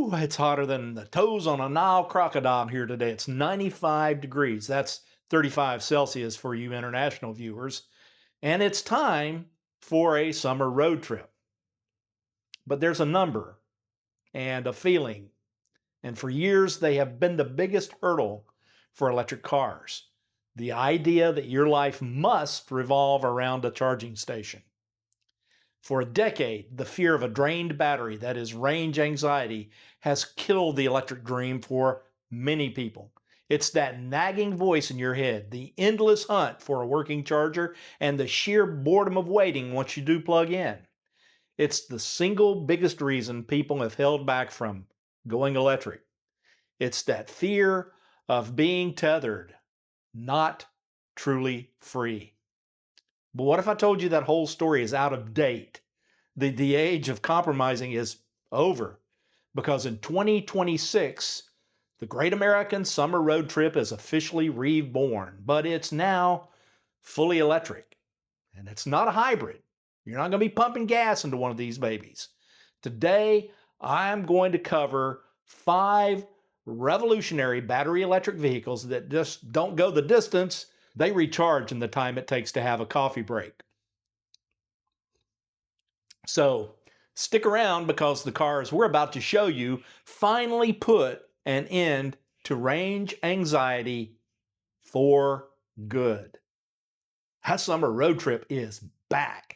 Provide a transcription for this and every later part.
Ooh, it's hotter than the toes on a Nile crocodile here today. It's 95 degrees. That's 35 Celsius for you international viewers. And it's time for a summer road trip. But there's a number and a feeling. And for years, they have been the biggest hurdle for electric cars. The idea that your life must revolve around a charging station. For a decade, the fear of a drained battery, that is range anxiety, has killed the electric dream for many people. It's that nagging voice in your head, the endless hunt for a working charger, and the sheer boredom of waiting once you do plug in. It's the single biggest reason people have held back from going electric. It's that fear of being tethered, not truly free. But what if I told you that whole story is out of date? The age of compromising is over, because in 2026, the Great American Summer Road Trip is officially reborn, but it's now fully electric. And it's not a hybrid. You're not going to be pumping gas into one of these babies. Today, I'm going to cover 5 revolutionary battery electric vehicles that just don't go the distance. They recharge in the time it takes to have a coffee break. So stick around, because the cars we're about to show you finally put an end to range anxiety for good. That summer road trip is back.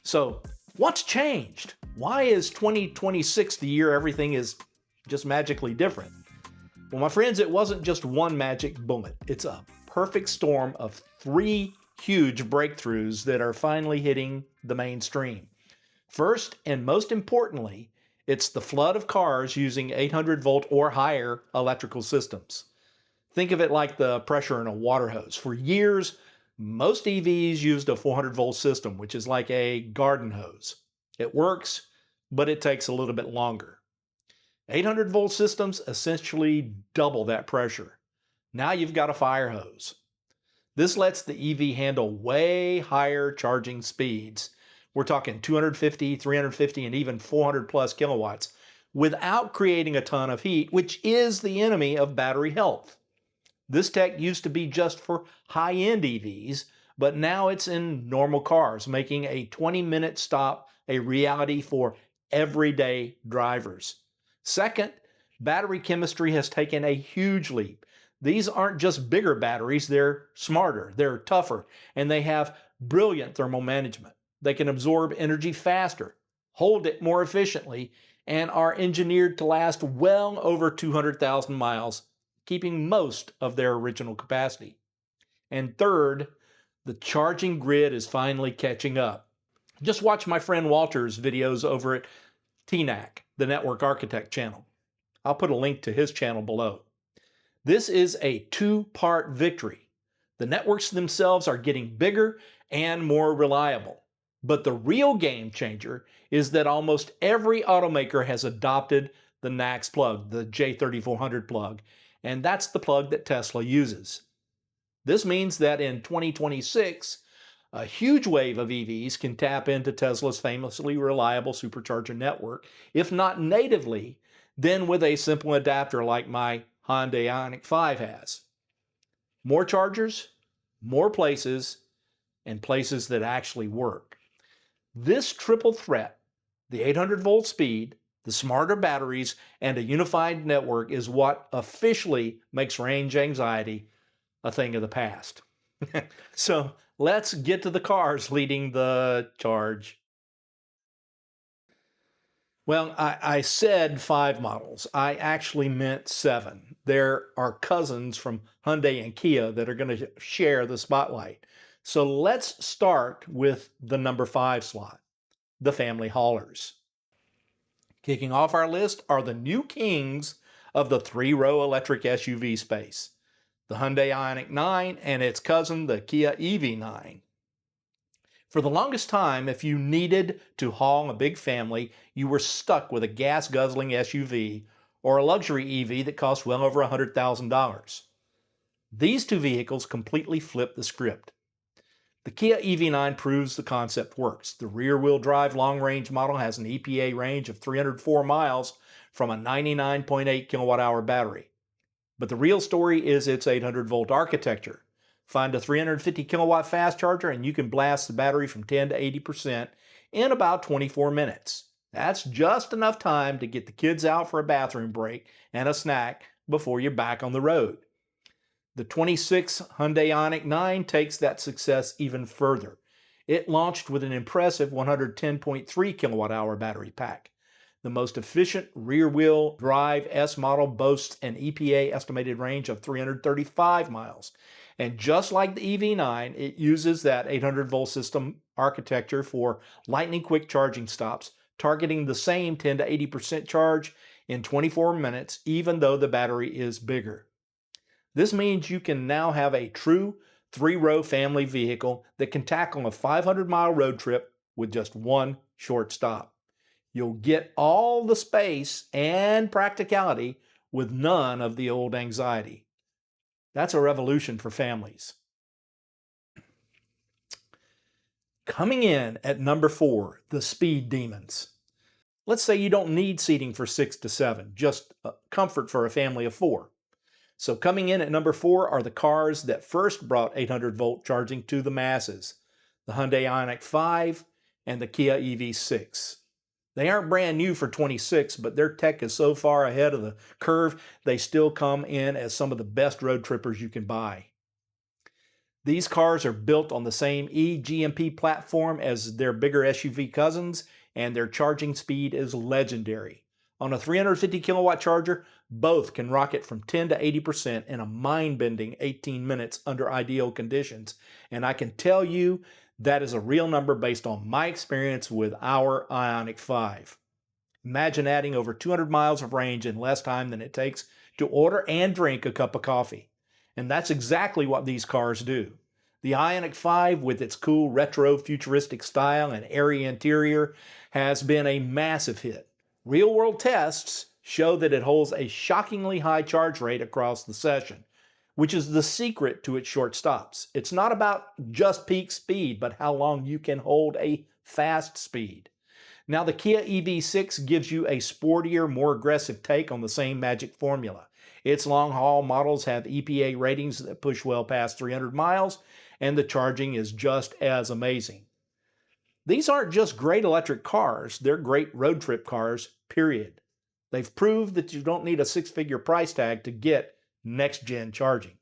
So, what's changed? Why is 2026 the year everything is just magically different? Well, my friends, it wasn't just one magic bullet. It's a perfect storm of 3 huge breakthroughs that are finally hitting the mainstream. First, and most importantly, it's the flood of cars using 800 volt or higher electrical systems. Think of it like the pressure in a water hose. For years, most EVs used a 400 volt system, which is like a garden hose. It works, but it takes a little bit longer. 800 volt systems essentially double that pressure. Now you've got a fire hose. This lets the EV handle way higher charging speeds. We're talking 250, 350, and even 400 plus kilowatts without creating a ton of heat, which is the enemy of battery health. This tech used to be just for high-end EVs, but now it's in normal cars, making a 20-minute stop a reality for everyday drivers. Second, battery chemistry has taken a huge leap. These aren't just bigger batteries, they're smarter, they're tougher, and they have brilliant thermal management. They can absorb energy faster, hold it more efficiently, and are engineered to last well over 200,000 miles, keeping most of their original capacity. And third, the charging grid is finally catching up. Just watch my friend Walter's videos over at TNAC, the Network Architect channel. I'll put a link to his channel below. This is a 2-part victory. The networks themselves are getting bigger and more reliable. But the real game changer is that almost every automaker has adopted the NACS plug, the J3400 plug, and that's the plug that Tesla uses. This means that in 2026, a huge wave of EVs can tap into Tesla's famously reliable supercharger network, if not natively, then with a simple adapter like my Hyundai IONIQ 5 has. More chargers, more places, and places that actually work. This triple threat, the 800 volt speed, the smarter batteries, and a unified network is what officially makes range anxiety a thing of the past. So let's get to the cars leading the charge. Well, I said 5 models. I actually meant 7. There are cousins from Hyundai and Kia that are going to share the spotlight. So let's start with the number 5 slot, the family haulers. Kicking off our list are the new kings of the 3-row electric SUV space, the Hyundai IONIQ 9 and its cousin, the Kia EV9. For the longest time, if you needed to haul a big family, you were stuck with a gas-guzzling SUV or a luxury EV that costs well over $100,000. These two vehicles completely flip the script. The Kia EV9 proves the concept works. The rear-wheel drive long-range model has an EPA range of 304 miles from a 99.8 kilowatt-hour battery. But the real story is its 800-volt architecture. Find a 350 kilowatt fast charger and you can blast the battery from 10 to 80% in about 24 minutes. That's just enough time to get the kids out for a bathroom break and a snack before you're back on the road. The 26 Hyundai IONIQ 9 takes that success even further. It launched with an impressive 110.3 kilowatt-hour battery pack. The most efficient rear-wheel drive S model boasts an EPA estimated range of 335 miles. And just like the EV9, it uses that 800-volt system architecture for lightning-quick charging stops, targeting the same 10 to 80% charge in 24 minutes, even though the battery is bigger. This means you can now have a true three-row family vehicle that can tackle a 500-mile road trip with just one short stop. You'll get all the space and practicality with none of the old anxiety. That's a revolution for families. Coming in at number 4, the Speed Demons. Let's say you don't need seating for 6 to 7, just comfort for a family of 4. So coming in at number 4 are the cars that first brought 800-volt charging to the masses, the Hyundai IONIQ 5 and the Kia EV6. They aren't brand new for 26, but their tech is so far ahead of the curve, they still come in as some of the best road trippers you can buy. These cars are built on the same eGMP platform as their bigger SUV cousins, and their charging speed is legendary. On a 350 kilowatt charger, both can rocket from 10 to 80% in a mind-bending 18 minutes under ideal conditions. And I can tell you that is a real number based on my experience with our IONIQ 5. Imagine adding over 200 miles of range in less time than it takes to order and drink a cup of coffee. And that's exactly what these cars do. The IONIQ 5, with its cool retro futuristic style and airy interior, has been a massive hit. Real-world tests show that it holds a shockingly high charge rate across the session, which is the secret to its short stops. It's not about just peak speed, but how long you can hold a fast speed. Now, the Kia EV6 gives you a sportier, more aggressive take on the same magic formula. Its long-haul models have EPA ratings that push well past 300 miles, and the charging is just as amazing. These aren't just great electric cars, they're great road trip cars, period. They've proved that you don't need a six-figure price tag to get next-gen charging.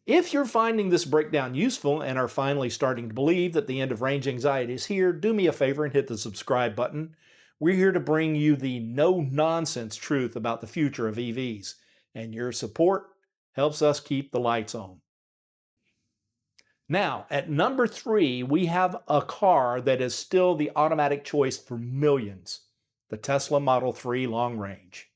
If you're finding this breakdown useful and are finally starting to believe that the end of range anxiety is here, do me a favor and hit the subscribe button. We're here to bring you the no-nonsense truth about the future of EVs, and your support helps us keep the lights on. Now, at number 3, we have a car that is still the automatic choice for millions, the Tesla Model 3 Long Range.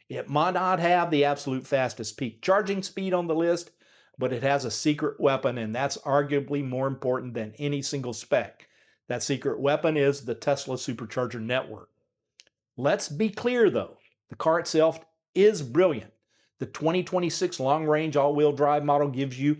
It might not have the absolute fastest peak charging speed on the list, but it has a secret weapon, and that's arguably more important than any single spec. That secret weapon is the Tesla Supercharger network. Let's be clear though, the car itself is brilliant. The 2026 long-range all-wheel drive model gives you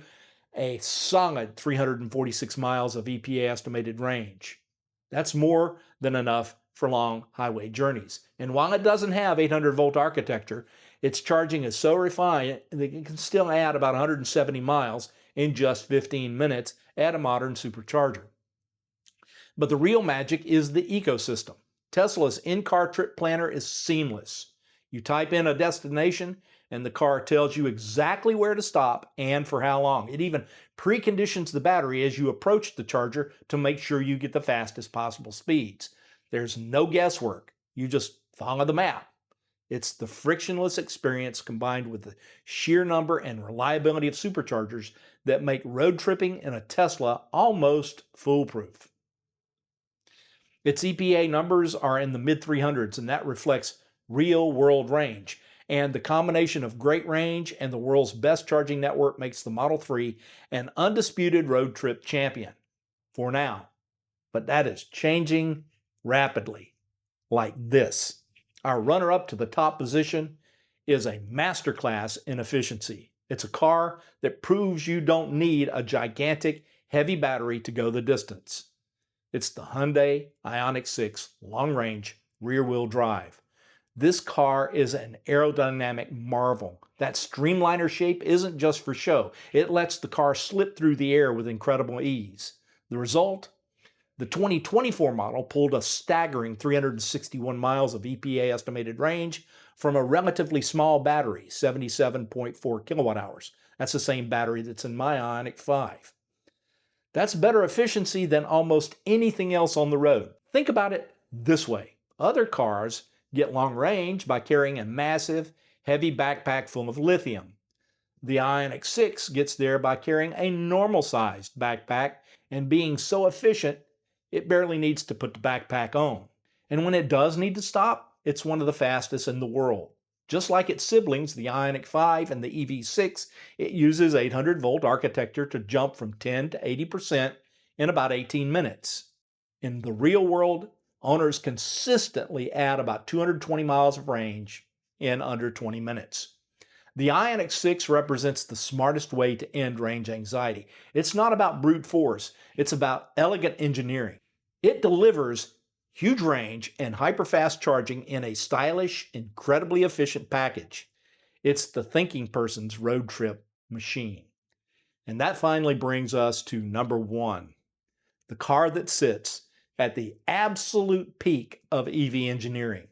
a solid 346 miles of EPA estimated range. That's more than enough for long highway journeys. And while it doesn't have 800-volt architecture, its charging is so refined that it can still add about 170 miles in just 15 minutes at a modern supercharger. But the real magic is the ecosystem. Tesla's in-car trip planner is seamless. You type in a destination, and the car tells you exactly where to stop and for how long. It even preconditions the battery as you approach the charger to make sure you get the fastest possible speeds. There's no guesswork. You just follow the map. It's the frictionless experience combined with the sheer number and reliability of superchargers that make road tripping in a Tesla almost foolproof. Its EPA numbers are in the mid-300s, and that reflects real-world range. And the combination of great range and the world's best charging network makes the Model 3 an undisputed road trip champion for now. But that is changing rapidly, like this. Our runner-up to the top position is a masterclass in efficiency. It's a car that proves you don't need a gigantic, heavy battery to go the distance. It's the Hyundai IONIQ 6 long-range rear-wheel drive. This car is an aerodynamic marvel. That streamliner shape isn't just for show. It lets the car slip through the air with incredible ease. The result? The 2024 model pulled a staggering 361 miles of EPA estimated range from a relatively small battery, 77.4 kilowatt hours. That's the same battery that's in my IONIQ 5. That's better efficiency than almost anything else on the road. Think about it this way. Other cars get long range by carrying a massive, heavy backpack full of lithium. The IONIQ 6 gets there by carrying a normal-sized backpack and being so efficient, it barely needs to put the backpack on. And when it does need to stop, it's one of the fastest in the world. Just like its siblings, the IONIQ 5 and the EV6, it uses 800-volt architecture to jump from 10 to 80% in about 18 minutes. In the real world, owners consistently add about 220 miles of range in under 20 minutes. The IONIQ 6 represents the smartest way to end range anxiety. It's not about brute force, it's about elegant engineering. It delivers huge range and hyper-fast charging in a stylish, incredibly efficient package. It's the thinking person's road trip machine. And that finally brings us to number 1, the car that sits at the absolute peak of EV engineering,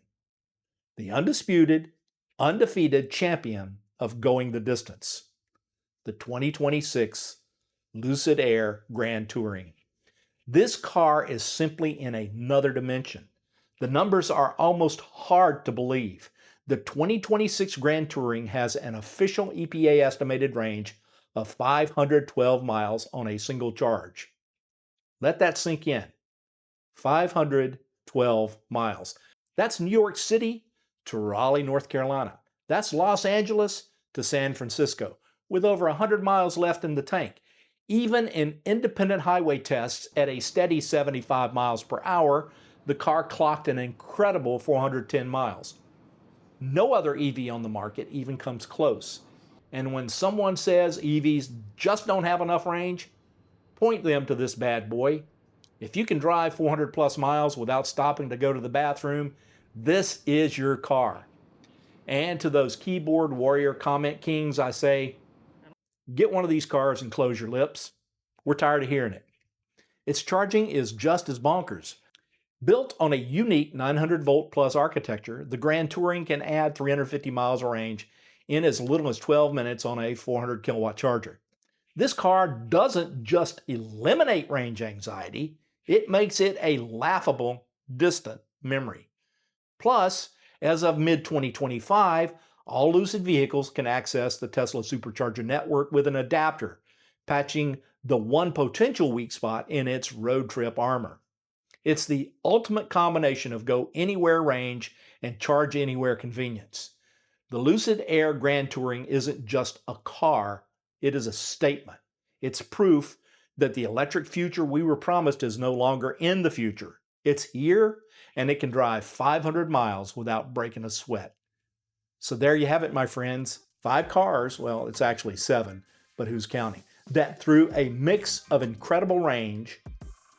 the undisputed, undefeated champion of going the distance, the 2026 Lucid Air Grand Touring. This car is simply in another dimension. The numbers are almost hard to believe. The 2026 Grand Touring has an official EPA estimated range of 512 miles on a single charge. Let that sink in. 512 miles. That's New York City to Raleigh, North Carolina. That's Los Angeles to San Francisco, with over 100 miles left in the tank. Even in independent highway tests at a steady 75 miles per hour, the car clocked an incredible 410 miles. No other EV on the market even comes close. And when someone says EVs just don't have enough range, point them to this bad boy. If you can drive 400 plus miles without stopping to go to the bathroom, this is your car. And to those keyboard warrior comment kings, I say, get one of these cars and close your lips. We're tired of hearing it. Its charging is just as bonkers. Built on a unique 900-volt plus architecture, the Grand Touring can add 350 miles of range in as little as 12 minutes on a 400 kilowatt charger. This car doesn't just eliminate range anxiety, it makes it a laughable, distant memory. Plus, as of mid-2025, all Lucid vehicles can access the Tesla Supercharger network with an adapter, patching the one potential weak spot in its road trip armor. It's the ultimate combination of go anywhere range and charge anywhere convenience. The Lucid Air Grand Touring isn't just a car, it is a statement. It's proof that the electric future we were promised is no longer in the future. It's here, and it can drive 500 miles without breaking a sweat. So there you have it, my friends. 5 cars, well, it's actually 7, but who's counting? That through a mix of incredible range,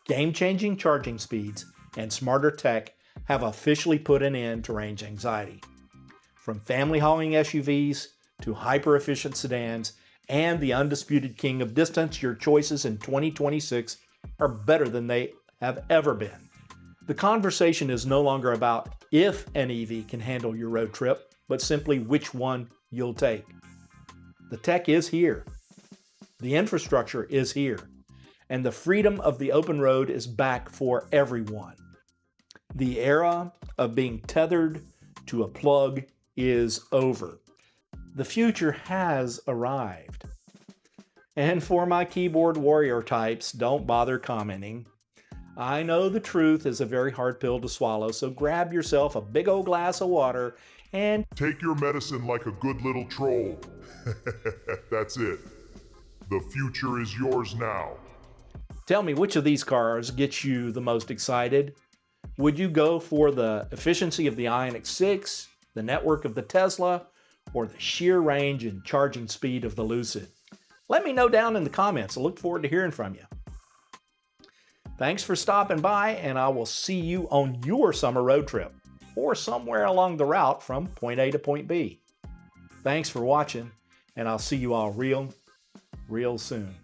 game-changing charging speeds, and smarter tech have officially put an end to range anxiety. From family hauling SUVs to hyper-efficient sedans and the undisputed king of distance, your choices in 2026 are better than they have ever been. The conversation is no longer about if an EV can handle your road trip, but simply which one you'll take. The tech is here. The infrastructure is here. And the freedom of the open road is back for everyone. The era of being tethered to a plug is over. The future has arrived. And for my keyboard warrior types, don't bother commenting. I know the truth is a very hard pill to swallow, so grab yourself a big old glass of water and take your medicine like a good little troll. That's it. The future is yours now. Tell me, which of these cars gets you the most excited? Would you go for the efficiency of the IONIQ 6, the network of the Tesla, or the sheer range and charging speed of the Lucid? Let me know down in the comments. I look forward to hearing from you. Thanks for stopping by, and I will see you on your summer road trip or somewhere along the route from point A to point B. Thanks for watching, and I'll see you all real soon.